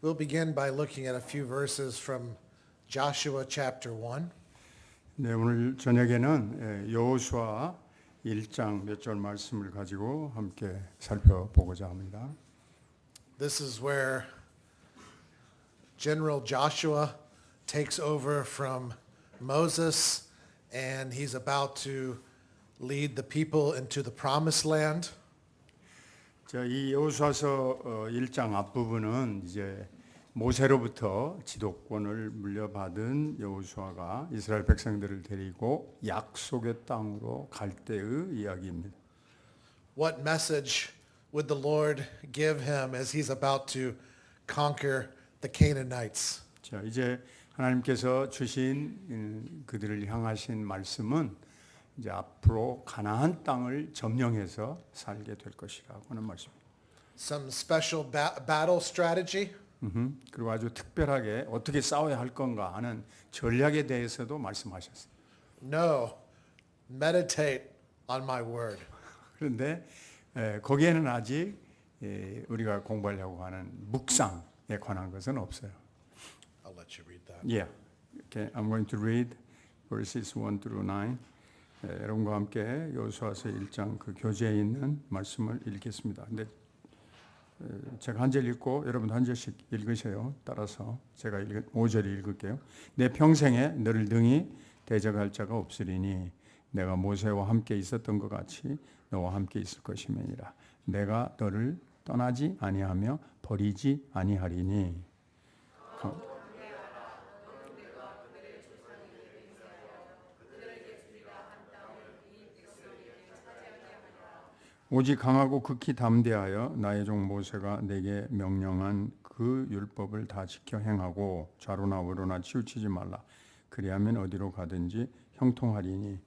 We'll begin by looking at a few verses from Joshua chapter 1. 네, 오늘 저녁에는 여호수아 1장 몇 절 말씀을 가지고 함께 살펴보고자 합니다. This is where General Joshua takes over from Moses, and he's about to lead the people into the promised land. 자, 이 여호수아서 1장 앞부분은 이제 모세로부터 지도권을 물려받은 여호수아가 이스라엘 백성들을 데리고 약속의 땅으로 갈 때의 이야기입니다. What message would the Lord give him as he's about to conquer the Canaanites? 자, 이제 하나님께서 주신 그들을 향하신 말씀은 이제 앞으로 가나안 땅을 점령해서 살게 될 것이라고 하는 말씀입니다. Some special battle strategy? 그리고 아주 특별하게 어떻게 싸워야 할 건가 하는 전략에 대해서도 말씀하셨어요. No, meditate on my word. 그런데 거기에는 아직 우리가 공부하려고 하는 묵상에 관한 것은 없어요. I'll let you read that. Yeah, okay, I'm going to read verses 1 through 9. 여러분과 함께 여호수아서 1장 그 교재에 있는 말씀을 읽겠습니다. 근데 제가 한 절 읽고 여러분도 한 절씩 읽으세요. 따라서 제가 5절 읽을게요. 내 평생에 너를 능히 대적할 자가 없으리니 내가 모세와 함께 있었던 것 같이 너와 함께 있을 것임이니라. 내가 너를 떠나지 아니하며 버리지 아니하리니. 오직 강하고 극히 담대하여 나의 종 모세가 내게 명령한 그 율법을 다 지켜 행하고 좌로나 우로나 치우치지 말라. 그리하면 어디로 가든지 형통하리니.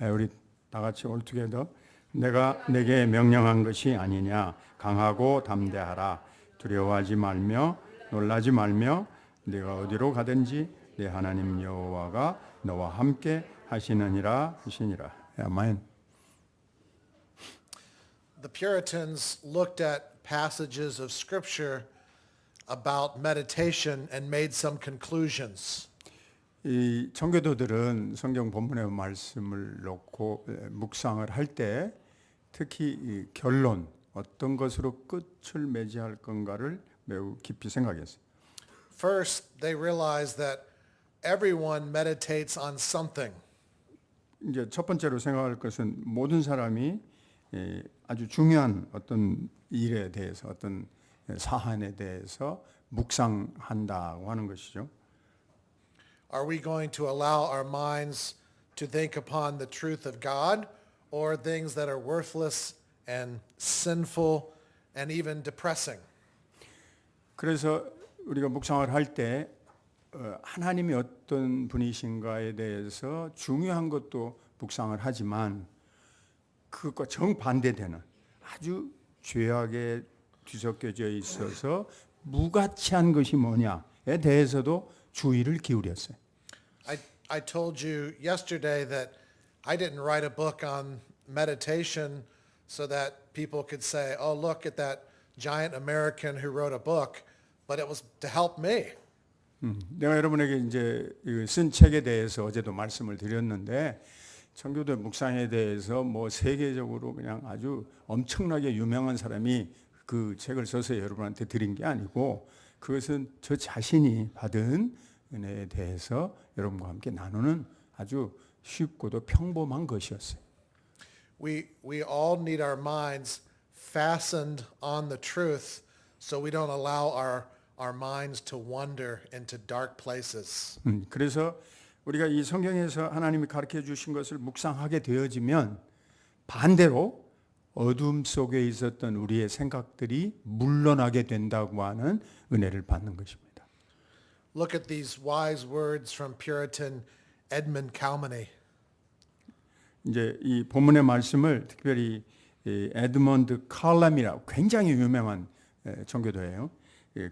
우리 다 같이 all together. 내가 내게 명령한 것이 아니냐. 강하고 담대하라. 두려워하지 말며 놀라지 말며 네가 어디로 가든지 네 하나님 여호와가 너와 함께 하시느니라 하시니라. 아멘. The Puritans looked at passages of Scripture about meditation and made some conclusions. 이 청교도들은 성경 본문의 말씀을 놓고 묵상을 할 때 특히 이 결론 어떤 것으로 끝을 맺어야 할 건가를 매우 깊이 생각했어요. First, they realized that everyone meditates on something. 이제 첫 번째로 생각할 것은 모든 사람이 아주 중요한 어떤 일에 대해서 어떤 사안에 대해서 묵상한다고 하는 것이죠. Are we going to allow our minds to think upon the truth of God or things that are worthless and sinful and even depressing? 그래서 우리가 묵상을 할 때 하나님이 어떤 분이신가에 대해서 중요한 것도 묵상을 하지만 그것과 정반대되는 아주 죄악에 뒤섞여져 있어서 무가치한 것이 뭐냐에 대해서도 주의를 기울였어요. I told you yesterday that I didn't write a book on meditation so that people could say, oh, look at that giant American who wrote a book, but it was to help me. 내가 여러분에게 이제 쓴 책에 대해서 어제도 말씀을 드렸는데 청교도 묵상에 대해서 뭐 세계적으로 그냥 아주 엄청나게 유명한 사람이 그 책을 써서 여러분한테 드린 게 아니고 그것은 저 자신이 받은 은혜에 대해서 여러분과 함께 나누는 아주 쉽고도 평범한 것이었어요. We all need our minds fastened on the truth so we don't allow our minds to wander into dark places. 그래서 우리가 이 성경에서 하나님이 가르쳐 주신 것을 묵상하게 되어지면 반대로 어둠 속에 있었던 우리의 생각들이 물러나게 된다고 하는 은혜를 받는 것입니다. Look at these wise words from Puritan Edmund Calmany. 이제 이 본문의 말씀을 특별히 에드먼드 칼럼이라고 굉장히 유명한 청교도예요.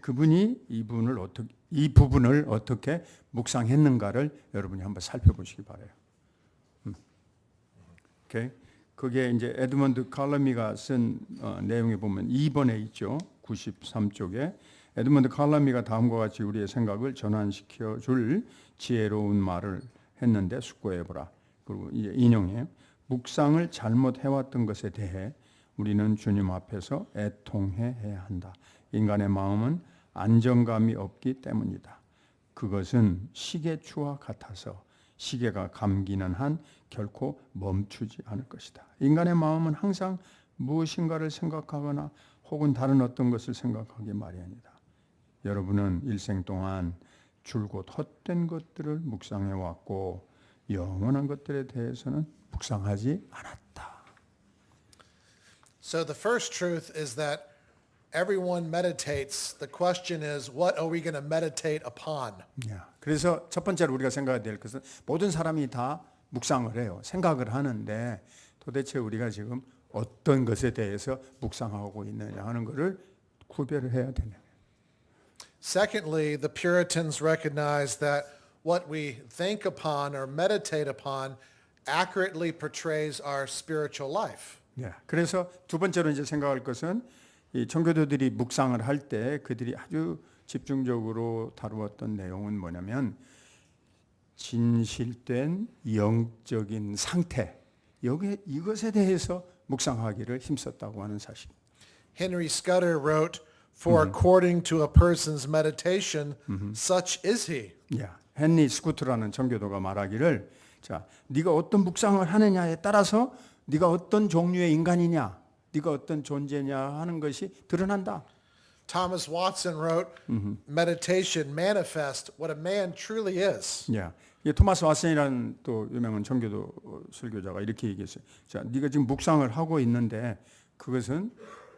그분이 이 부분을 어떻게 묵상했는가를 여러분이 한번 살펴보시기 바래요. 오케이. 그게 이제 에드먼드 칼러미가 쓴 내용에 보면 2번에 있죠. 93쪽에 에드먼드 칼러미가 다음과 같이 우리의 생각을 전환시켜 줄 지혜로운 말을 했는데 숙고해 보라. 그리고 이제 인용해요. 묵상을 잘못 해왔던 것에 대해 우리는 주님 앞에서 애통해야 한다. 인간의 마음은 안정감이 없기 때문이다. 그것은 시계추와 같아서 시계가 감기는 한 결코 멈추지 않을 것이다. 인간의 마음은 항상 무엇인가를 생각하거나 혹은 다른 어떤 것을 생각하기 마련이다. 여러분은 일생 동안 줄곧 헛된 것들을 묵상해 왔고 영원한 것들에 대해서는 묵상하지 않았다. So the first truth is that everyone meditates. The question is, what are we going to meditate upon? 그래서 첫 번째로 우리가 생각해야 될 것은 모든 사람이 다 묵상을 해요. 생각을 하는데 도대체 우리가 지금 어떤 것에 대해서 묵상하고 있느냐 하는 것을 구별을 해야 되는 거예요. Secondly, the Puritans recognized that what we think upon or meditate upon accurately portrays our spiritual life. 그래서 두 번째로 이제 생각할 것은 이 청교도들이 묵상을 할 때 그들이 아주 집중적으로 다루었던 내용은 뭐냐면 진실된 영적인 상태 이것에 대해서 묵상하기를 힘썼다고 하는 사실. Henry Scudder wrote, "For according to a person's meditation, such is he." 헨리 스쿠트라는 청교도가 말하기를 자, 네가 어떤 묵상을 하느냐에 따라서 네가 어떤 종류의 인간이냐, 네가 어떤 존재냐 하는 것이 드러난다. Thomas Watson wrote, "Meditation manifests what a man truly is." 이 토마스 왓슨이라는 또 유명한 청교도 설교자가 이렇게 얘기했어요. 자, 네가 지금 묵상을 하고 있는데 그것은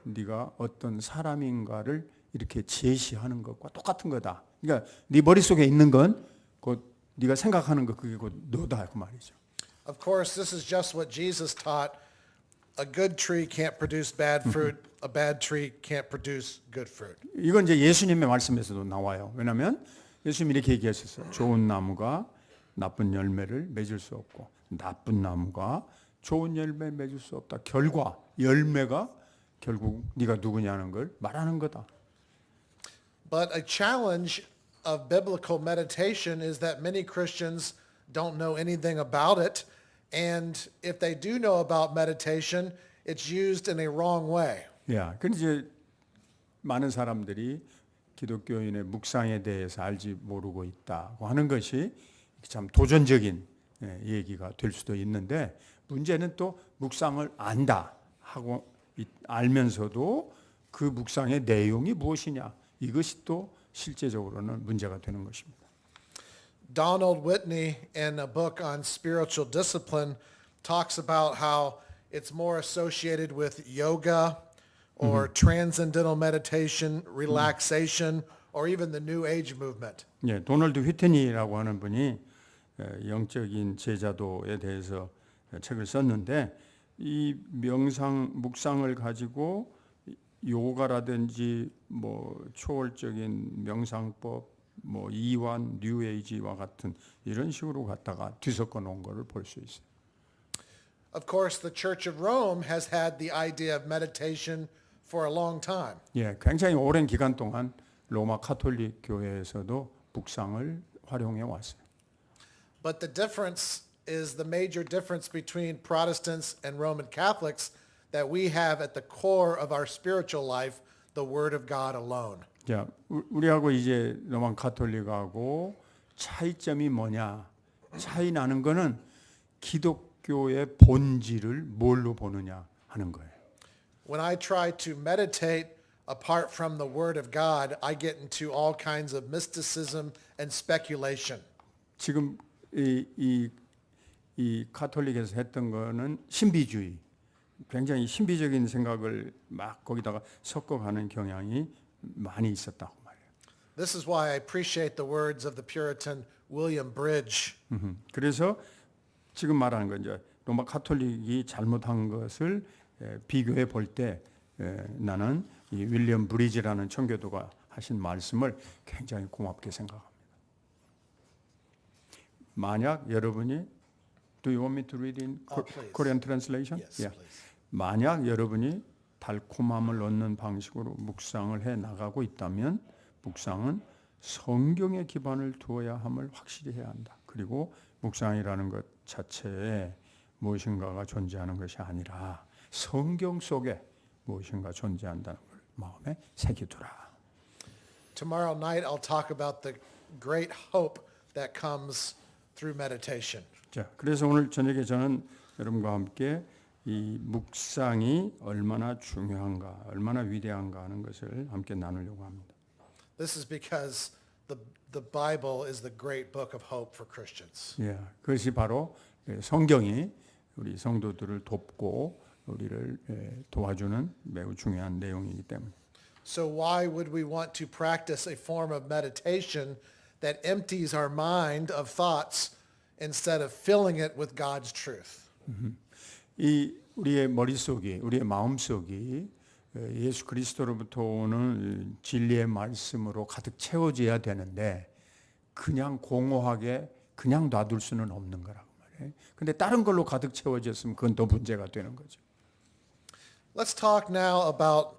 네가 어떤 사람인가를 이렇게 제시하는 것과 똑같은 거다. 그러니까 네 머릿속에 있는 건 곧 네가 생각하는 거 그게 곧 너다 그 말이죠. Of course, this is just what Jesus taught. A good tree can't produce bad fruit. A bad tree can't produce good fruit. 이건 이제 예수님의 말씀에서도 나와요. 왜냐하면 예수님이 이렇게 얘기하셨어요. 좋은 나무가 나쁜 열매를 맺을 수 없고 나쁜 나무가 좋은 열매 맺을 수 없다. 결과 열매가 결국 네가 누구냐는 걸 말하는 거다. But a challenge of biblical meditation is that many Christians don't know anything about it, and if they do know about meditation, it's used in a wrong way. 그런데 이제 많은 사람들이 기독교인의 묵상에 대해서 알지 모르고 있다고 하는 것이 참 도전적인 얘기가 될 수도 있는데 문제는 또 묵상을 안다 하고 알면서도 그 묵상의 내용이 무엇이냐 이것이 또 실제적으로는 문제가 되는 것입니다. Donald Whitney, in a book on spiritual discipline, talks about how it's more associated with yoga or transcendental meditation, relaxation, or even the New Age movement. 도널드 휘트니라고 하는 분이 영적인 제자도에 대해서 책을 썼는데 이 묵상을 가지고 요가라든지 뭐 초월적인 명상법, 뭐 이완, 뉴에이지와 같은 이런 식으로 갖다가 뒤섞어 놓은 것을 볼 수 있어요. Of course, the Church of Rome has had the idea of meditation for a long time. 굉장히 오랜 기간 동안 로마 카톨릭 교회에서도 묵상을 활용해 왔어요. But the difference is the major difference between Protestants and Roman Catholics that we have at the core of our spiritual life the Word of God alone. 자, 우리하고 이제 로마 카톨릭하고 차이점이 뭐냐? 차이 나는 거는 기독교의 본질을 뭘로 보느냐 하는 거예요. When I try to meditate apart from the Word of God, I get into all kinds of mysticism and speculation. 지금 이 카톨릭에서 했던 거는 신비주의, 굉장히 신비적인 생각을 막 거기다가 섞어가는 경향이 많이 있었다고 말해요. This is why I appreciate the words of the Puritan William Bridge. 그래서 지금 말하는 건 이제 로마 카톨릭이 잘못한 것을 비교해 볼 때 나는 이 윌리엄 브리지라는 청교도가 하신 말씀을 굉장히 고맙게 생각합니다. 만약 여러분이 Do you want me to read in please. Korean translation? Yes, please. 만약 여러분이 달콤함을 얻는 방식으로 묵상을 해 나가고 있다면 묵상은 성경에 기반을 두어야 함을 확실히 해야 한다. 그리고 묵상이라는 것 자체에 무엇인가가 존재하는 것이 아니라 성경 속에 무엇인가 존재한다는 걸 마음에 새기두라. Tomorrow night I'll talk about the great hope that comes through meditation. 자, 그래서 오늘 저녁에 저는 여러분과 함께 이 묵상이 얼마나 중요한가, 얼마나 위대한가 하는 것을 함께 나누려고 합니다. This is because the Bible is the great book of hope for Christians. 예, 그것이 바로 성경이 우리 성도들을 돕고 우리를 도와주는 매우 중요한 내용이기 때문에. So why would we want to practice a form of meditation that empties our mind of thoughts instead of filling it with God's truth? 이 우리의 머릿속이, 우리의 마음속이 예수 그리스도로부터 오는 진리의 말씀으로 가득 채워져야 되는데 그냥 공허하게 그냥 놔둘 수는 없는 거라고 말이에요. 근데 다른 걸로 가득 채워졌으면 그건 더 문제가 되는 거죠. Let's talk now about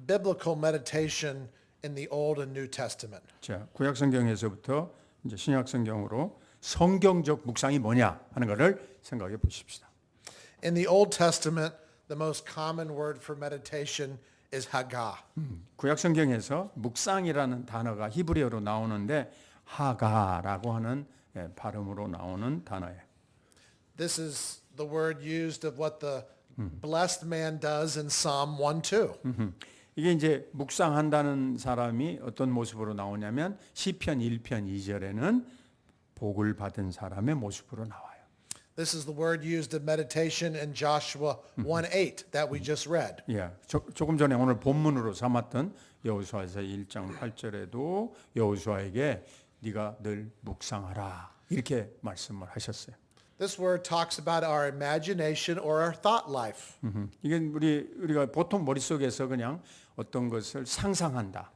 biblical meditation in the Old and New Testament. 자, 구약 성경에서부터 이제 신약 성경으로 성경적 묵상이 뭐냐 하는 것을 생각해 보십시다. In the Old Testament, the most common word for meditation is Haggah. 구약 성경에서 묵상이라는 단어가 히브리어로 나오는데 하가라고 하는 발음으로 나오는 단어예요. This is the word used of what the blessed man does in Psalm 1:2. 이게 이제 묵상한다는 사람이 어떤 모습으로 나오냐면 시편 1편 2절에는 복을 받은 사람의 모습으로 나와요. This is the word used in meditation in Joshua 1:8 that we just read. 예, 조금 전에 오늘 본문으로 삼았던 여호수아서 1장 8절에도 여호수아에게 네가 늘 묵상하라 이렇게 말씀을 하셨어요. This word talks about our imagination or our thought life. 이게 우리가 보통 머릿속에서 그냥 어떤 것을 상상한다,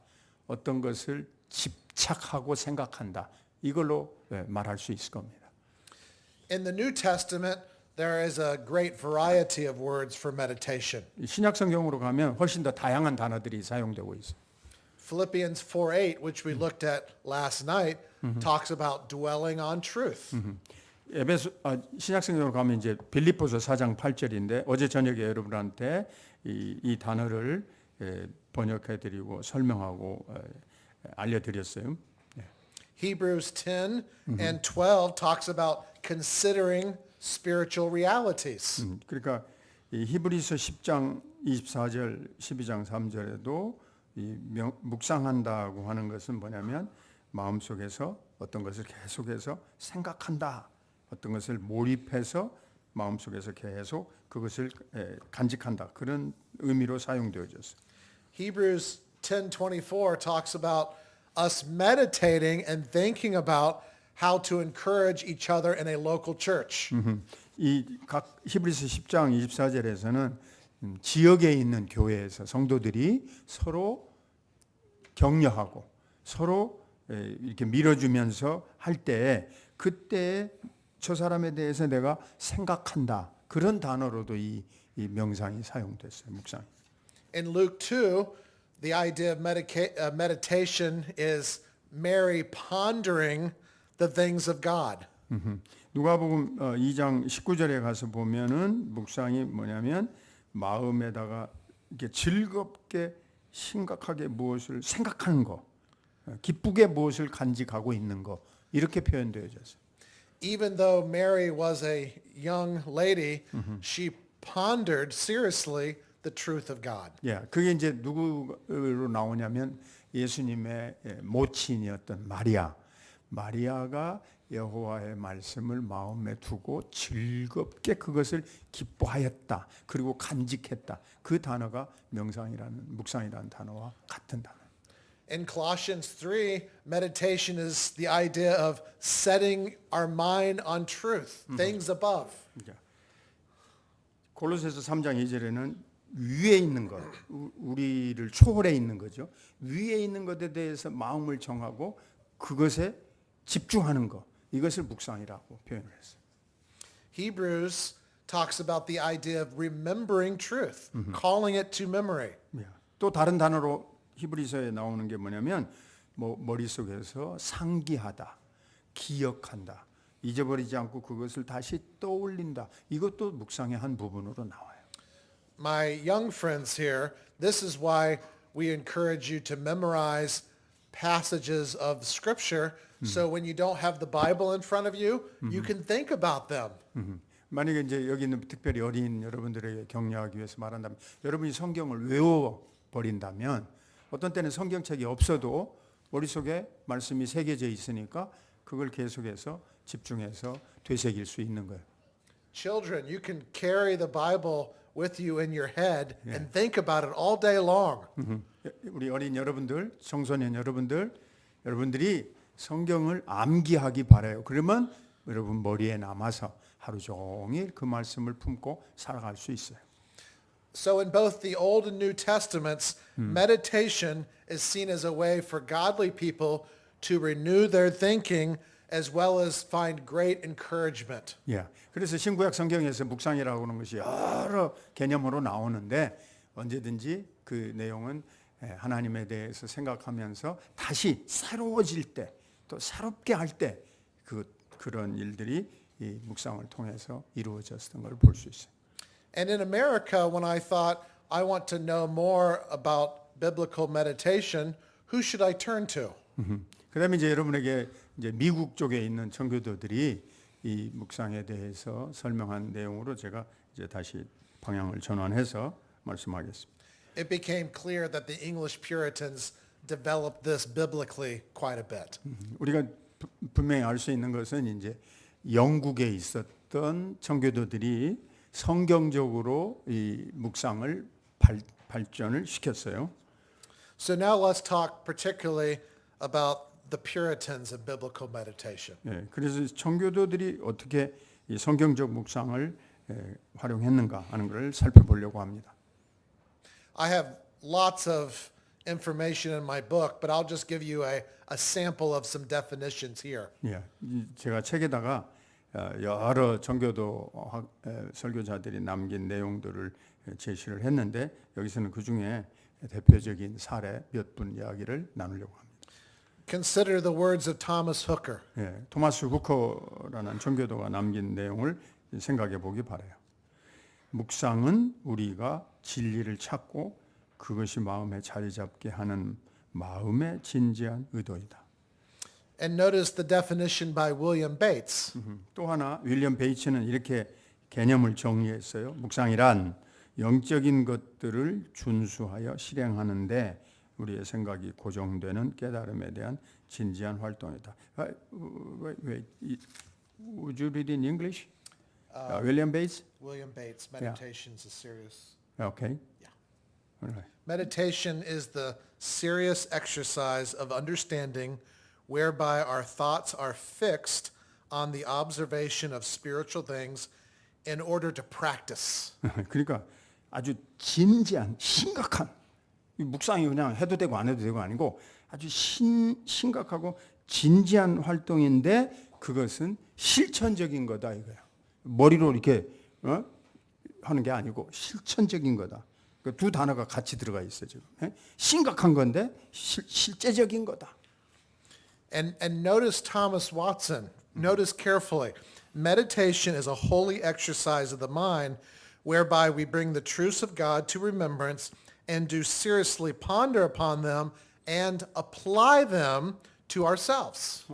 어떤 것을 집착하고 생각한다 이걸로 말할 수 있을 겁니다. In the New Testament, there is a great variety of words for meditation. 신약 성경으로 가면 훨씬 더 다양한 단어들이 사용되고 있어요. Philippians 4:8, which we looked at last night, talks about dwelling on truth. 신약 성경으로 가면 이제 빌립보서 4장 8절인데 어제 저녁에 여러분한테 이 단어를 번역해드리고 설명하고 알려드렸어요. Hebrews 10 and 12 talks about considering spiritual realities. 그러니까 이 히브리서 10장 24절, 12장 3절에도 이 묵상한다고 하는 것은 뭐냐면 마음속에서 어떤 것을 계속해서 생각한다. 어떤 것을 몰입해서 마음속에서 계속 그것을 간직한다. 그런 의미로 사용되어졌어요. Hebrews 10:24 talks about us meditating and thinking about how to encourage each other in a local church. 이 각 히브리서 10장 24절에서는 지역에 있는 교회에서 성도들이 서로 격려하고 서로 이렇게 밀어주면서 할 때 그때 저 사람에 대해서 내가 생각한다. 그런 단어로도 이 명상이 사용됐어요. 묵상. In Luke 2, the idea of meditation is Mary pondering the things of God. 누가복음 2장 19절에 가서 보면은 묵상이 뭐냐면 마음에다가 이렇게 즐겁게 심각하게 무엇을 생각하는 거, 기쁘게 무엇을 간직하고 있는 거 이렇게 표현되어졌어요. Even though Mary was a young lady, she pondered seriously the truth of God. 예, 그게 이제 누구로 나오냐면 예수님의 모친이었던 마리아가 여호와의 말씀을 마음에 두고 즐겁게 그것을 기뻐하였다. 그리고 간직했다. 그 단어가 묵상이라는 단어와 같은 단어. In Colossians 3, meditation is the idea of setting our mind on truth, things above. 골로새서 3장 2절에는 위에 있는 것, 우리를 초월해 있는 거죠. 위에 있는 것에 대해서 마음을 정하고 그것에 집중하는 것, 이것을 묵상이라고 표현을 했어요. Hebrews talks about the idea of remembering truth, calling it to memory. 또 다른 단어로 히브리서에 나오는 게 뭐냐면 머릿속에서 상기하다, 기억한다, 잊어버리지 않고 그것을 다시 떠올린다. 이것도 묵상의 한 부분으로 나와요. My young friends here, this is why we encourage you to memorize passages of Scripture, so when you don't have the Bible in front of you, you can think about them. 만약에 이제 여기 있는 특별히 어린 여러분들에게 격려하기 위해서 말한다면, 여러분이 성경을 외워 버린다면 어떤 때는 성경책이 없어도 머릿속에 말씀이 새겨져 있으니까 그걸 계속해서 집중해서 되새길 수 있는 거예요. Children, you can carry the Bible with you in your head and think about it all day long. 우리 어린 여러분들, 청소년 여러분들이 성경을 암기하기 바라요. 그러면 여러분 머리에 남아서 하루 종일 그 말씀을 품고 살아갈 수 있어요. So in both the Old and New Testaments, meditation is seen as a way for godly people to renew their thinking as well as find great encouragement. 예. 그래서 신구약 성경에서 묵상이라고 하는 것이 여러 개념으로 나오는데 언제든지 그 내용은 하나님에 대해서 생각하면서 다시 새로워질 때, 또 새롭게 할 때 그런 일들이 이 묵상을 통해서 이루어졌던 걸 볼 수 있어요. And in America, when I thought I want to know more about biblical meditation, who should I turn to? 그다음에 이제 여러분에게 이제 미국 쪽에 있는 청교도들이 이 묵상에 대해서 설명한 내용으로 제가 이제 다시 방향을 전환해서 말씀하겠습니다. It became clear that the English Puritans developed this biblically quite a bit. 우리가 분명히 알 수 있는 것은 이제 영국에 있었던 청교도들이 성경적으로 이 묵상을 발전을 시켰어요. So now let's talk particularly about the Puritans and biblical meditation. 예, 그래서 청교도들이 어떻게 이 성경적 묵상을 활용했는가 하는 것을 살펴보려고 합니다. I have lots of information in my book, but I'll just give you a sample of some definitions here. 예, 제가 책에다가 여러 청교도 설교자들이 남긴 내용들을 제시를 했는데 여기서는 그 중에 대표적인 사례 몇 분 이야기를 나누려고 합니다. Consider the words of Thomas Hooker. 예, 토마스 후커라는 청교도가 남긴 내용을 생각해 보기 바라요. 묵상은 우리가 진리를 찾고 그것이 마음에 자리 잡게 하는 마음의 진지한 의도이다. And notice the definition by William Bates. 또 하나 윌리엄 베이츠는 이렇게 개념을 정리했어요. 묵상이란 영적인 것들을 준수하여 실행하는데 우리의 생각이 고정되는 깨달음에 대한 진지한 활동이다. Wait, would you read in English? William Bates? William Bates, meditation is a serious. Okay. Yeah. All right. Meditation is the serious exercise of understanding whereby our thoughts are fixed on the observation of spiritual things in order to practice. 그러니까 아주 진지한 심각한 묵상이 그냥 해도 되고 안 해도 되고 아니고 아주 심각하고 진지한 활동인데 그것은 실천적인 거다 이거야. 머리로 이렇게 하는 게 아니고 실천적인 거다. 그 두 단어가 같이 들어가 있어 지금. 심각한 건데 실제적인 거다. And notice Thomas Watson. Notice carefully. Meditation is a holy exercise of the mind whereby we bring the truths of God to remembrance and do seriously ponder upon them and apply them to ourselves.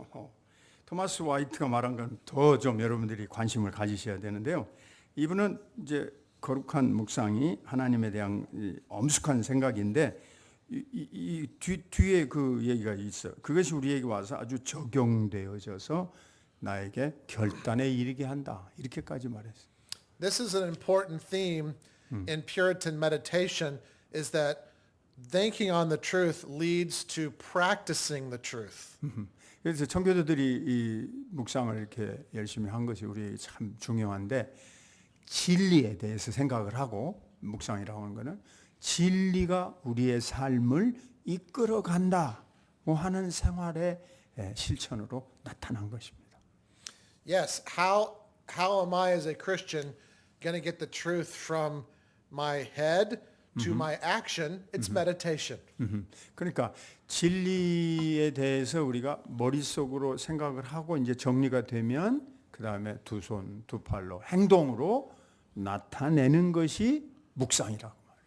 토마스 화이트가 말한 건 더 좀 여러분들이 관심을 가지셔야 되는데요. 이분은 이제 거룩한 묵상이 하나님에 대한 엄숙한 생각인데 이 뒤에 그 얘기가 있어. 그것이 우리에게 와서 아주 적용되어져서 나에게 결단에 이르게 한다. 이렇게까지 말했어요. This is an important theme in Puritan meditation is that thinking on the truth leads to practicing the truth. 그래서 청교도들이 이 묵상을 이렇게 열심히 한 것이 우리에게 참 중요한데 진리에 대해서 생각을 하고 묵상이라고 하는 것은 진리가 우리의 삶을 이끌어 간다고 하는 생활의 실천으로 나타난 것입니다. Yes, how am I as a Christian going to get the truth from my head to my action? It's meditation. 그러니까 진리에 대해서 우리가 머릿속으로 생각을 하고 이제 정리가 되면 그 다음에 두 손, 두 팔로 행동으로 나타내는 것이 묵상이라고 말해요.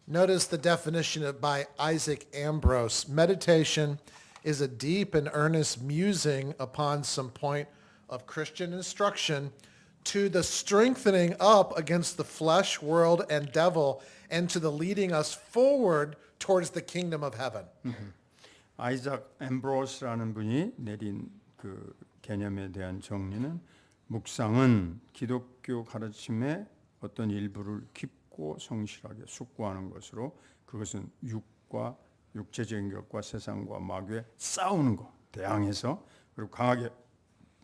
Notice the definition by Isaac Ambrose. Meditation is a deep and earnest musing upon some point of Christian instruction to the strengthening up against the flesh, world, and devil, and to the leading us forward towards the kingdom of heaven. 아이작 엠브로스라는 분이 내린 그 개념에 대한 정리는 묵상은 기독교 가르침의 어떤 일부를 깊고 성실하게 숙고하는 것으로 그것은 육과 육체적인 것과 세상과 마귀의 싸우는 것 대항해서 그리고 강하게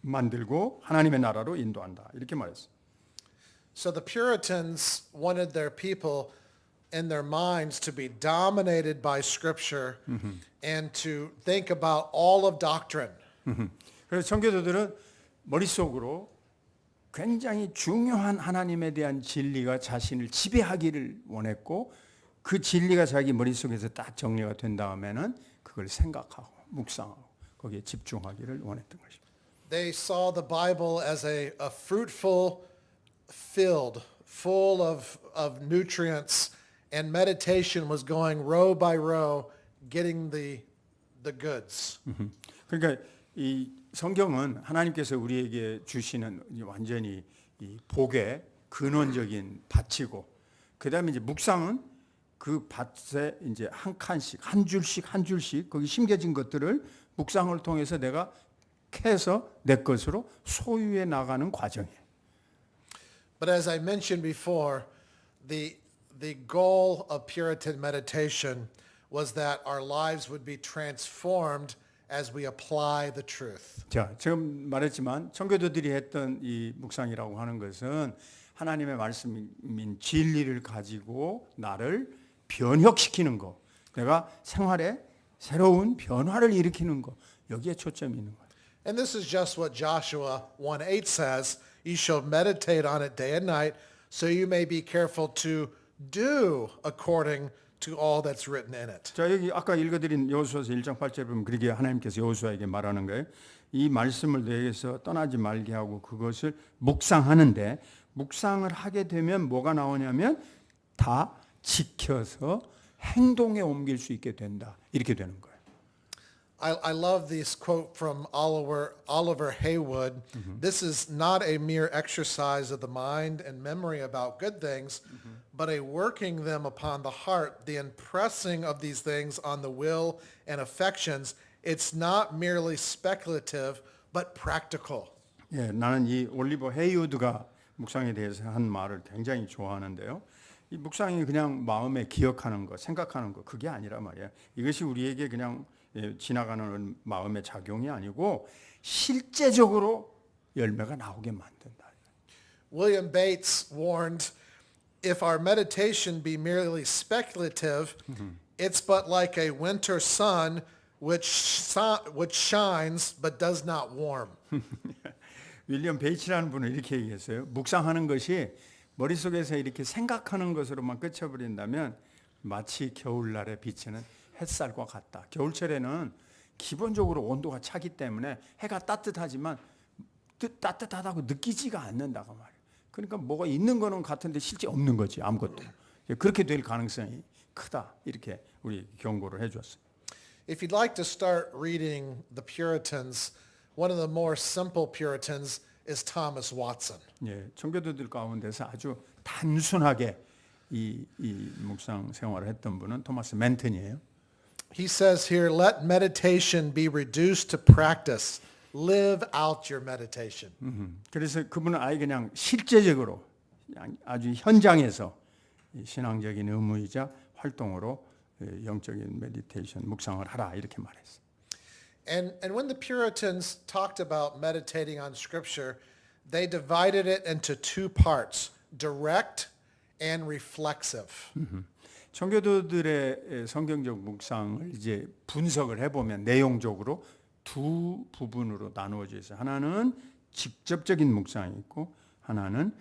만들고 하나님의 나라로 인도한다 이렇게 말했어요. So the Puritans wanted their people in their minds to be dominated by Scripture and to think about all of doctrine. 그래서 청교도들은 머릿속으로 굉장히 중요한 하나님에 대한 진리가 자신을 지배하기를 원했고 그 진리가 자기 머릿속에서 딱 정리가 된 다음에는 그걸 생각하고 묵상하고 거기에 집중하기를 원했던 것입니다. They saw the Bible as a fruitful field full of nutrients, and meditation was going row by row, getting the goods. 그러니까 이 성경은 하나님께서 우리에게 주시는 완전히 이 복의 근원적인 밭이고, 그다음에 이제 묵상은 그 밭에 이제 한 칸씩 한 줄씩 거기 심겨진 것들을 묵상을 통해서 내가 캐서 내 것으로 소유해 나가는 과정이에요. But as I mentioned before, the goal of Puritan meditation was that our lives would be transformed as we apply the truth. 자, 지금 말했지만 청교도들이 했던 이 묵상이라고 하는 것은 하나님의 말씀인 진리를 가지고 나를 변혁시키는 거, 내가 생활에 새로운 변화를 일으키는 거, 여기에 초점이 있는 거예요. And this is just what Joshua 1:8 says, you shall meditate on it day and night, so you may be careful to do according to all that's written in it. 자, 여기 아까 읽어드린 여호수아서 1장 8절에 보면 그렇게 하나님께서 여호수아에게 말하는 거예요. 이 말씀을 너에게서 떠나지 말게 하고 그것을 묵상하는데, 묵상을 하게 되면 뭐가 나오냐면 다 지켜서 행동에 옮길 수 있게 된다. 이렇게 되는 거예요. I love this quote from Oliver Haywood. This is not a mere exercise of the mind and memory about good things, but a working them upon the heart, the impressing of these things on the will and affections. It's not merely speculative, but practical. 예, 나는 이 올리버 헤이우드가 묵상에 대해서 한 말을 굉장히 좋아하는데요. 이 묵상이 그냥 마음에 기억하는 거, 생각하는 거, 그게 아니라 말이야. 이것이 우리에게 그냥 지나가는 마음의 작용이 아니고 실제적으로 열매가 나오게 만든다. William Bates warned, if our meditation be merely speculative, it's but like a winter sun which shines but does not warm. 윌리엄 베이츠라는 분은 이렇게 얘기했어요. 묵상하는 것이 머릿속에서 이렇게 생각하는 것으로만 끝쳐버린다면 마치 겨울날에 비치는 햇살과 같다. 겨울철에는 기본적으로 온도가 차기 때문에 해가 따뜻하지만 따뜻하다고 느끼지가 않는다고 말이에요. 그러니까 뭐가 있는 거는 같은데 실제 없는 거지, 아무것도. 그렇게 될 가능성이 크다. 이렇게 우리 경고를 해줬어요. If you'd like to start reading the Puritans, one of the more simple Puritans is Thomas Watson. 예, 청교도들 가운데서 아주 단순하게 이 묵상 생활을 했던 분은 토마스 맨튼이에요. He says here, let meditation be reduced to practice. Live out your meditation. 그래서 그분은 아예 그냥 실제적으로 아주 현장에서 신앙적인 의무이자 활동으로 영적인 메디테이션, 묵상을 하라 이렇게 말했어요. And when the Puritans talked about meditating on Scripture, they divided it into two parts, direct and reflexive. 청교도들의 성경적 묵상을 이제 분석을 해보면 내용적으로 두 부분으로 나누어져 있어요. 하나는 직접적인 묵상이 있고 하나는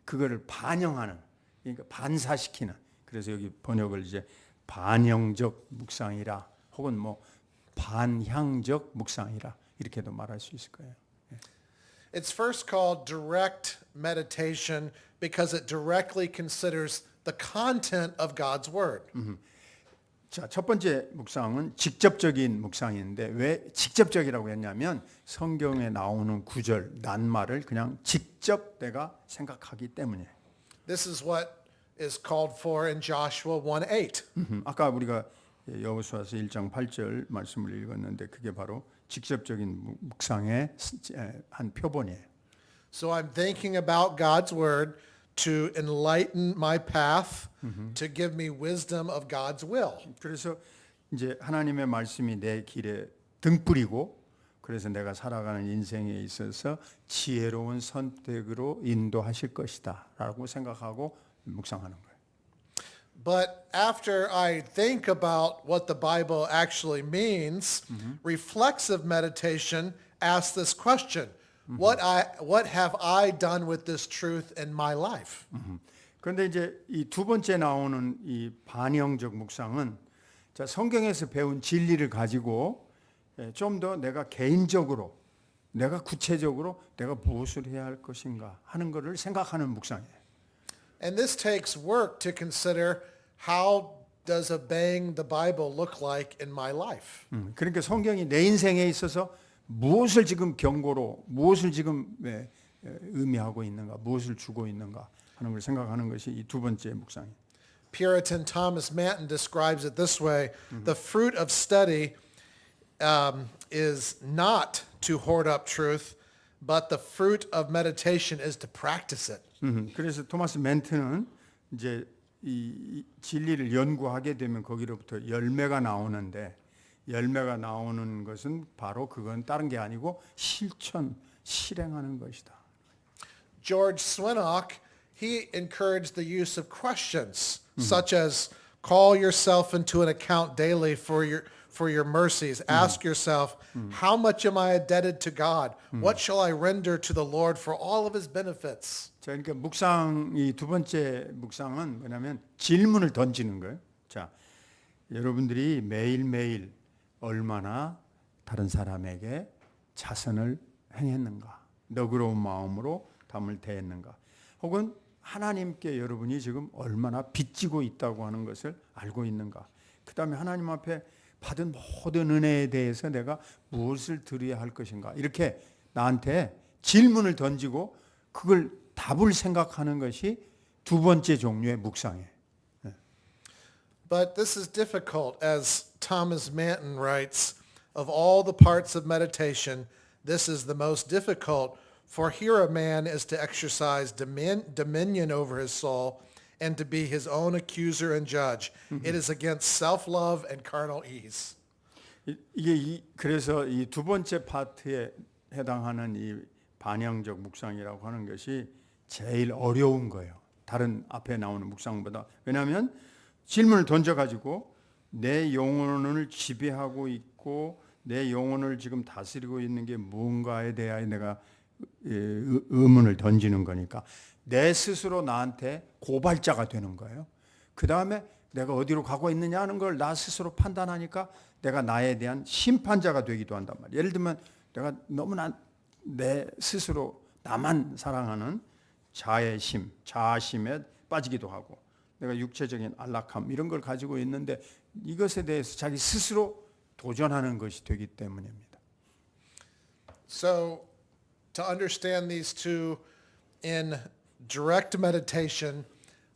그거를 반영하는, 그러니까 반사시키는. 그래서 여기 번역을 이제 반영적 묵상이라 혹은 뭐 반향적 묵상이라 이렇게도 말할 수 있을 거예요. It's first called direct meditation because it directly considers the content of God's word. 자, 첫 번째 묵상은 직접적인 묵상인데 왜 직접적이라고 했냐면 성경에 나오는 구절, 낱말을 그냥 직접 내가 생각하기 때문이에요. This is what is called for in Joshua 1:8. 아까 우리가 여호수아서 1장 8절 말씀을 읽었는데 그게 바로 직접적인 묵상의 한 표본이에요. So I'm thinking about God's word to enlighten my path, to give me wisdom of God's will. 그래서 이제 하나님의 말씀이 내 길에 등불이고 그래서 내가 살아가는 인생에 있어서 지혜로운 선택으로 인도하실 것이다라고 생각하고 묵상하는 거예요. But after I think about what the Bible actually means, reflexive meditation asks this question: what have I done with this truth in my life? 그런데 이제 이 두 번째 나오는 이 반영적 묵상은 자, 성경에서 배운 진리를 가지고 좀 더 내가 개인적으로 내가 구체적으로 내가 무엇을 해야 할 것인가 하는 것을 생각하는 묵상이에요. And this takes work to consider how does obeying the Bible look like in my life? 그러니까 성경이 내 인생에 있어서 무엇을 지금 경고로 무엇을 지금 의미하고 있는가 무엇을 주고 있는가 하는 걸 생각하는 것이 이 두 번째 묵상이에요. Puritan Thomas Manton describes it this way: the fruit of study is not to hoard up truth, but the fruit of meditation is to practice it. 그래서 토마스 멘트는 이제 이 진리를 연구하게 되면 거기로부터 열매가 나오는데 열매가 나오는 것은 바로 그건 다른 게 아니고 실행하는 것이다. George Swinnock, he encouraged the use of questions such as call yourself into an account daily for your mercies. Ask yourself, how much am I indebted to God? What shall I render to the Lord for all of his benefits? 자, 그러니까 묵상 이 두 번째 묵상은 뭐냐면 질문을 던지는 거예요. 자, 여러분들이 매일매일 얼마나 다른 사람에게 자선을 행했는가? 너그러운 마음으로 담을 대했는가? 혹은 하나님께 여러분이 지금 얼마나 빚지고 있다고 하는 것을 알고 있는가? 그다음에 하나님 앞에 받은 모든 은혜에 대해서 내가 무엇을 드려야 할 것인가? 이렇게 나한테 질문을 던지고 그걸 답을 생각하는 것이 두 번째 종류의 묵상이에요. But this is difficult, as Thomas Manton writes, of all the parts of meditation, this is the most difficult, for here a man is to exercise dominion over his soul and to be his own accuser and judge. It is against self-love and carnal ease. 그래서 이 두 번째 파트에 해당하는 이 반영적 묵상이라고 하는 것이 제일 어려운 거예요. 다른 앞에 나오는 묵상보다. 왜냐하면 질문을 던져가지고 내 영혼을 지배하고 있고 내 영혼을 지금 다스리고 있는 게 무언가에 대하여 내가 의문을 던지는 거니까 내 스스로 나한테 고발자가 되는 거예요. 그 다음에 내가 어디로 가고 있느냐 하는 걸 나 스스로 판단하니까 내가 나에 대한 심판자가 되기도 한단 말이에요. 예를 들면 내가 너무나 내 스스로 나만 사랑하는 자아심에 빠지기도 하고 내가 육체적인 안락함 이런 걸 가지고 있는데 이것에 대해서 자기 스스로 도전하는 것이 되기 때문입니다. So, to understand these two, in direct meditation,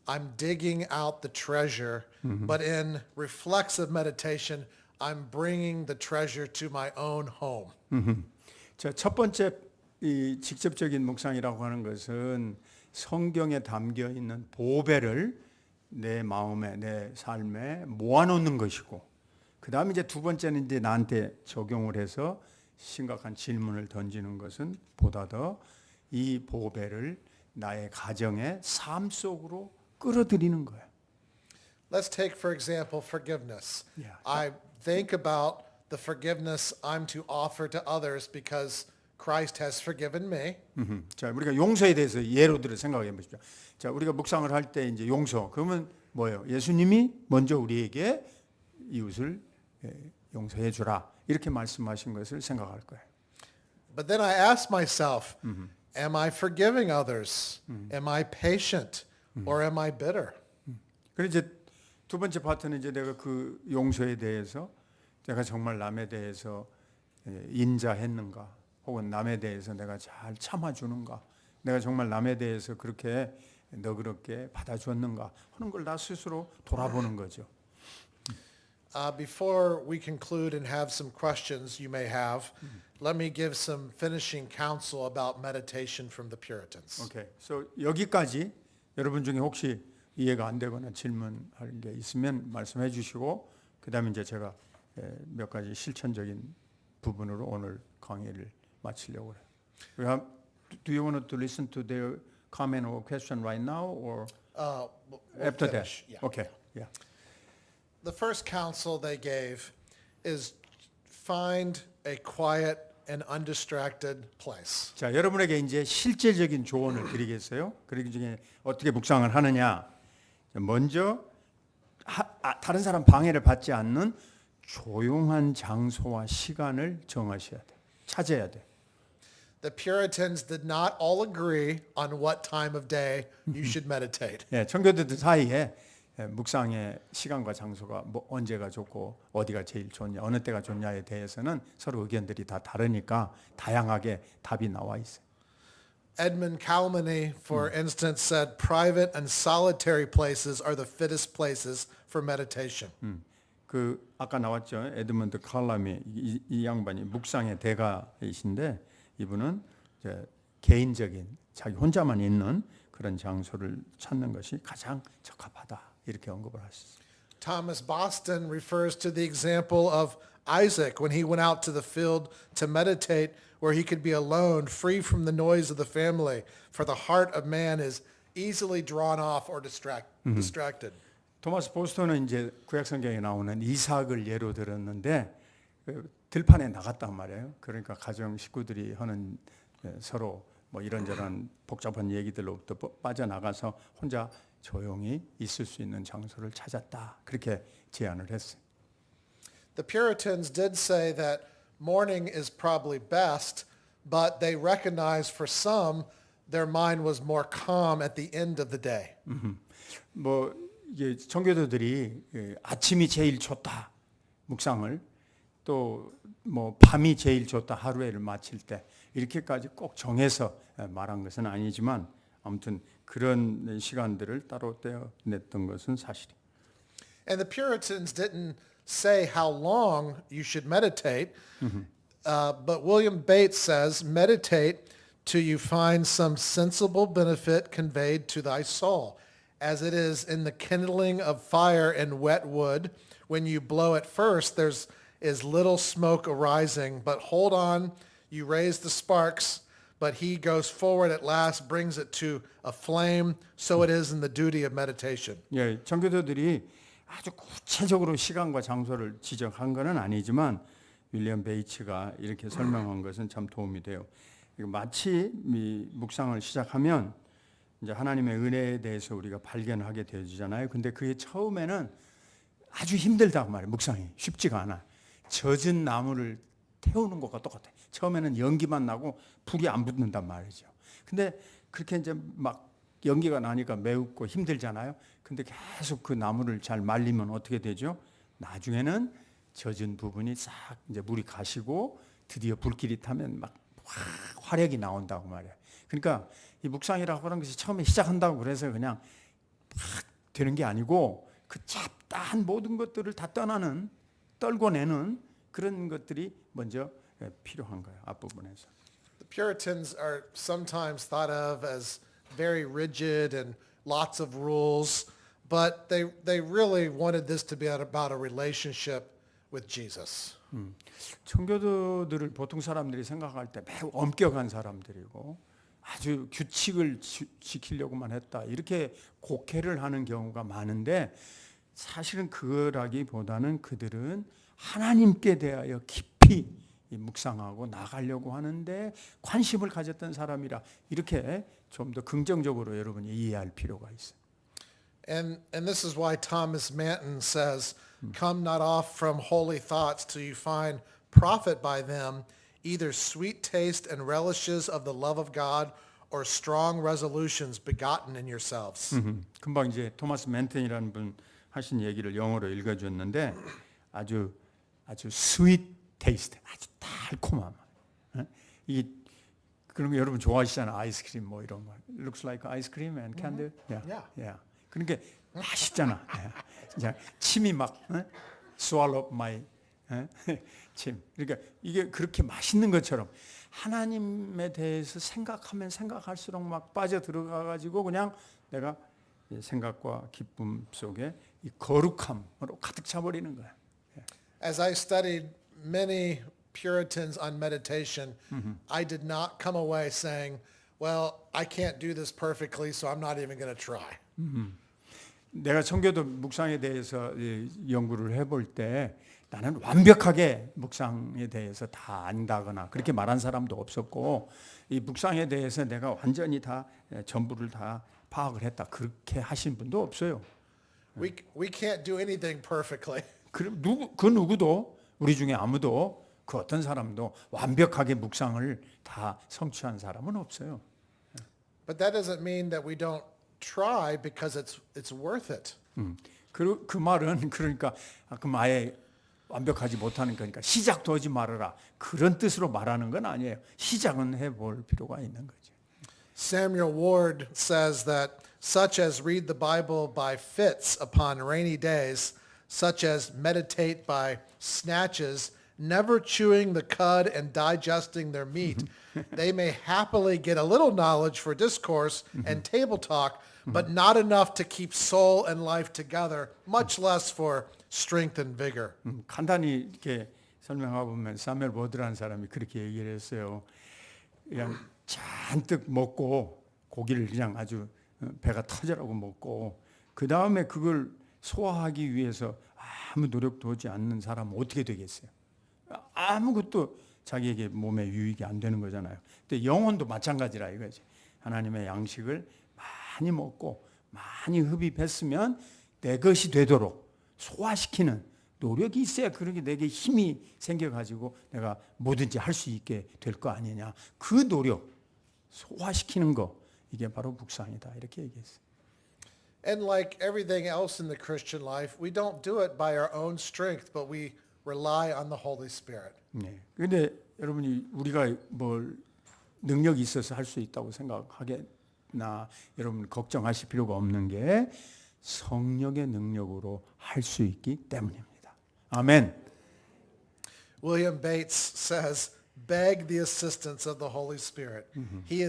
I'm digging out the treasure, but in reflexive meditation, I'm bringing the treasure to my own home. 자, 첫 번째 이 직접적인 묵상이라고 하는 것은 성경에 담겨 있는 보배를 내 마음에 내 삶에 모아놓는 것이고, 그 다음에 이제 두 번째는 이제 나한테 적용을 해서 심각한 질문을 던지는 것은 보다 더 이 보배를 나의 가정의 삶 속으로 끌어들이는 거예요. Let's take, for example, forgiveness. Yeah. I think about the forgiveness I'm to offer to others because Christ has forgiven me. 자, 우리가 용서에 대해서 예로 들어 생각해 보십시오. 자, 우리가 묵상을 할 때 이제 용서 그러면 뭐예요? 예수님이 먼저 우리에게 이웃을 용서해 주라 이렇게 말씀하신 것을 생각할 거예요. But then I ask myself, am I forgiving others? Am I patient? Or am I bitter? 그리고 이제 두 번째 파트는 이제 내가 그 용서에 대해서 내가 정말 남에 대해서 인자했는가 혹은 남에 대해서 내가 잘 참아주는가 내가 정말 남에 대해서 그렇게 너그럽게 받아줬는가 하는 걸 나 스스로 돌아보는 거죠. Before we conclude and have some questions you may have, let me give some finishing counsel about meditation from the Puritans. 오케이. So 여기까지 여러분 중에 혹시 이해가 안 되거나 질문할 게 있으면 말씀해 주시고 그다음에 이제 제가 몇 가지 실천적인 부분으로 오늘 강의를 마치려고 해요. Do you want to listen to their comment or question right now or We'll after finish. that? Yeah. Okay. Yeah. The first counsel they gave is find a quiet and undistracted place. 자, 여러분에게 이제 실제적인 조언을 드리겠어요. 그러기 중에 어떻게 묵상을 하느냐? 먼저 다른 사람 방해를 받지 않는 조용한 장소와 시간을 정하셔야 돼. 찾아야 돼. The Puritans did not all agree on what time of day you should meditate. 예, 청교도들 사이에 묵상의 시간과 장소가 뭐 언제가 좋고 어디가 제일 좋냐, 어느 때가 좋냐에 대해서는 서로 의견들이 다 다르니까 다양하게 답이 나와 있어요. Edmund Calmany, for instance, said private and solitary places are the fittest places for meditation. 그 아까 나왔죠. 에드먼드 칼람이 이 양반이 묵상의 대가이신데 이분은 이제 개인적인 자기 혼자만 있는 그런 장소를 찾는 것이 가장 적합하다 이렇게 언급을 하셨어요. Thomas Boston refers to the example of Isaac when he went out to the field to meditate where he could be alone, free from the noise of the family, for the heart of man is easily drawn off or distracted. 토마스 보스턴은 이제 구약성경에 나오는 이삭을 예로 들었는데 들판에 나갔단 말이에요. 그러니까 가정 식구들이 하는 서로 뭐 이런저런 복잡한 얘기들로부터 빠져나가서 혼자 조용히 있을 수 있는 장소를 찾았다. 그렇게 제안을 했어요. The Puritans did say that morning is probably best, but they recognized for some their mind was more calm at the end of the day. 뭐 이게 청교도들이 아침이 제일 좋다 묵상을 또 뭐 밤이 제일 좋다 하루를 마칠 때 이렇게까지 꼭 정해서 말한 것은 아니지만 아무튼 그런 시간들을 따로 떼어냈던 것은 사실이에요. And the Puritans didn't say how long you should meditate, but William Bates says, meditate till you find some sensible benefit conveyed to thy soul, as it is in the kindling of fire in wet wood. When you blow at first, there's is little smoke arising, but hold on, you raise the sparks, but he goes forward at last, brings it to a flame. So it is in the duty of meditation. 예, 청교도들이 아주 구체적으로 시간과 장소를 지적한 것은 아니지만 윌리엄 베이츠가 이렇게 설명한 것은 참 도움이 돼요. 마치 묵상을 시작하면 이제 하나님의 은혜에 대해서 우리가 발견하게 되잖아요. 근데 그게 처음에는 아주 힘들다고 말해요. 묵상이 쉽지가 않아. 젖은 나무를 태우는 것과 똑같아요. 처음에는 연기만 나고 불이 안 붙는단 말이죠. 근데 그렇게 이제 막 연기가 나니까 매우고 힘들잖아요. 근데 계속 그 나무를 잘 말리면 어떻게 되죠? 나중에는 젖은 부분이 싹 이제 물이 가시고 드디어 불길이 타면 막 화력이 나온다고 말이에요. 그러니까 이 묵상이라고 하는 것이 처음에 시작한다고 그래서 그냥 막 되는 게 아니고 그 잡다한 모든 것들을 다 떨고 내는 그런 것들이 먼저 필요한 거예요. 앞부분에서. The Puritans are sometimes thought of as very rigid and lots of rules, but they really wanted this to be about a relationship with Jesus. 청교도들을 보통 사람들이 생각할 때 매우 엄격한 사람들이고 아주 규칙을 지키려고만 했다. 이렇게 곡해를 하는 경우가 많은데 사실은 그거라기보다는 그들은 하나님께 대하여 깊이 묵상하고 나가려고 하는데 관심을 가졌던 사람이라 이렇게 좀 더 긍정적으로 여러분이 이해할 필요가 있어요. And this is why Thomas Manton says, come not off from holy thoughts till you find profit by them, either sweet taste and relishes of the love of God or strong resolutions begotten in yourselves. 금방 이제 토마스 맨튼이라는 분 하신 얘기를 영어로 읽어줬는데 아주 스윗 테이스트, 아주 달콤함. 이 그런 거 여러분 좋아하시잖아. 아이스크림 뭐 이런 거. Looks like ice cream and candy. Yeah. 그러니까 맛있잖아. 진짜 침이 막 swallow my 침. 그러니까 이게 그렇게 맛있는 것처럼 하나님에 대해서 생각하면 생각할수록 막 빠져 들어가 가지고 그냥 내가 생각과 기쁨 속에 이 거룩함으로 가득 차버리는 거야. As I studied many Puritans on meditation, I did not come away saying, well, I can't do this perfectly, so I'm not even going to try. 내가 청교도 묵상에 대해서 연구를 해볼 때 나는 완벽하게 묵상에 대해서 다 안다거나 그렇게 말한 사람도 없었고 이 묵상에 대해서 내가 완전히 다 전부를 다 파악을 했다 그렇게 하신 분도 없어요. We can't do anything perfectly. 그 누구도 우리 중에 아무도 그 어떤 사람도 완벽하게 묵상을 다 성취한 사람은 없어요. But that doesn't mean that we don't try because it's worth it. 그 말은 그러니까 그럼 아예 완벽하지 못하는 거니까 시작도 하지 말아라 그런 뜻으로 말하는 건 아니에요. 시작은 해볼 필요가 있는 거죠. Samuel Ward says that such as read the Bible by fits upon rainy days, such as meditate by snatches, never chewing the cud and digesting their meat, they may happily get a little knowledge for discourse and table talk, but not enough to keep soul and life together, much less for strength and vigor. 간단히 이렇게 설명해 보면 사무엘 워드라는 사람이 그렇게 얘기를 했어요. 그냥 잔뜩 먹고 고기를 그냥 아주 배가 터져라고 먹고 그 다음에 그걸 소화하기 위해서 아무 노력도 하지 않는 사람은 어떻게 되겠어요? 아무것도 자기에게 몸에 유익이 안 되는 거잖아요. 근데 영혼도 마찬가지라 이거지. 하나님의 양식을 많이 먹고 많이 흡입했으면 내 것이 되도록 소화시키는 노력이 있어야 그렇게 내게 힘이 생겨가지고 내가 뭐든지 할 수 있게 될 거 아니냐. 그 노력, 소화시키는 거 이게 바로 묵상이다 이렇게 얘기했어요. And like everything else in the Christian life, we don't do it by our own strength, but we rely on the Holy Spirit. 네. 근데 여러분이 우리가 뭘 능력이 있어서 할 수 있다고 생각하겠나 여러분 걱정하실 필요가 없는 게 성령의 능력으로 할 수 있기 때문입니다. 아멘. William Bates says, beg the assistance of the Holy Spirit. He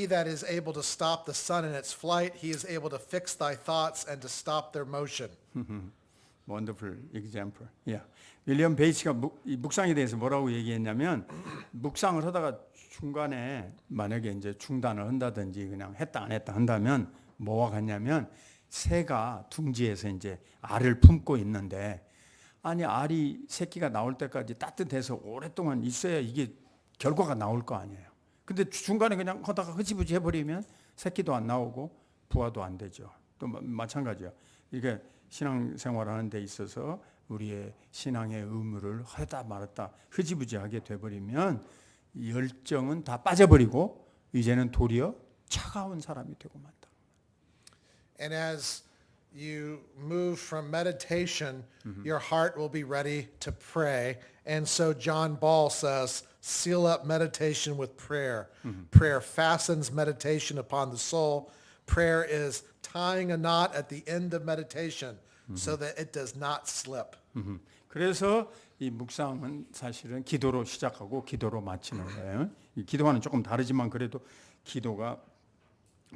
that is able to stop the sun in its flight, he is able to fix thy thoughts and to stop their motion. Wonderful example. Yeah. 윌리엄 베이츠가 이 묵상에 대해서 뭐라고 얘기했냐면 묵상을 하다가 중간에 만약에 이제 중단을 한다든지 그냥 했다 안 했다 한다면 뭐와 같냐면 새가 둥지에서 이제 알을 품고 있는데 아니 알이 새끼가 나올 때까지 따뜻해서 오랫동안 있어야 이게 결과가 나올 거 아니에요. 근데 중간에 그냥 하다가 흐지부지 해버리면 새끼도 안 나오고 부화도 안 되죠. 또 마찬가지야. 이게 신앙생활하는 데 있어서 우리의 신앙의 의무를 하다 말았다 흐지부지하게 돼버리면 열정은 다 빠져버리고 이제는 도리어 차가운 사람이 되고 만다. And as you move from meditation, your heart will be ready to pray. And so John Ball says, seal up meditation with prayer. Prayer fastens meditation upon the soul. Prayer is tying a knot at the end of meditation so that it does not slip. 그래서 이 묵상은 사실은 기도로 시작하고 기도로 마치는 거예요. 이 기도와는 조금 다르지만 그래도 기도가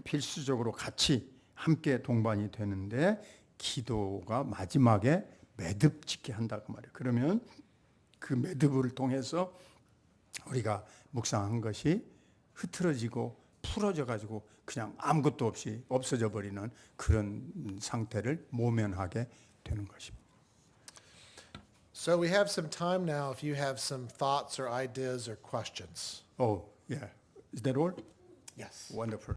필수적으로 같이 함께 동반이 되는데 기도가 마지막에 매듭 짓게 한다고 말이에요. 그러면 그 매듭을 통해서 우리가 묵상한 것이 흐트러지고 풀어져 가지고 그냥 아무것도 없이 없어져 버리는 그런 상태를 모면하게 되는 것입니다. So we have some time now if you have some thoughts or ideas or questions. Oh, yeah. Is that all? Yes. Wonderful.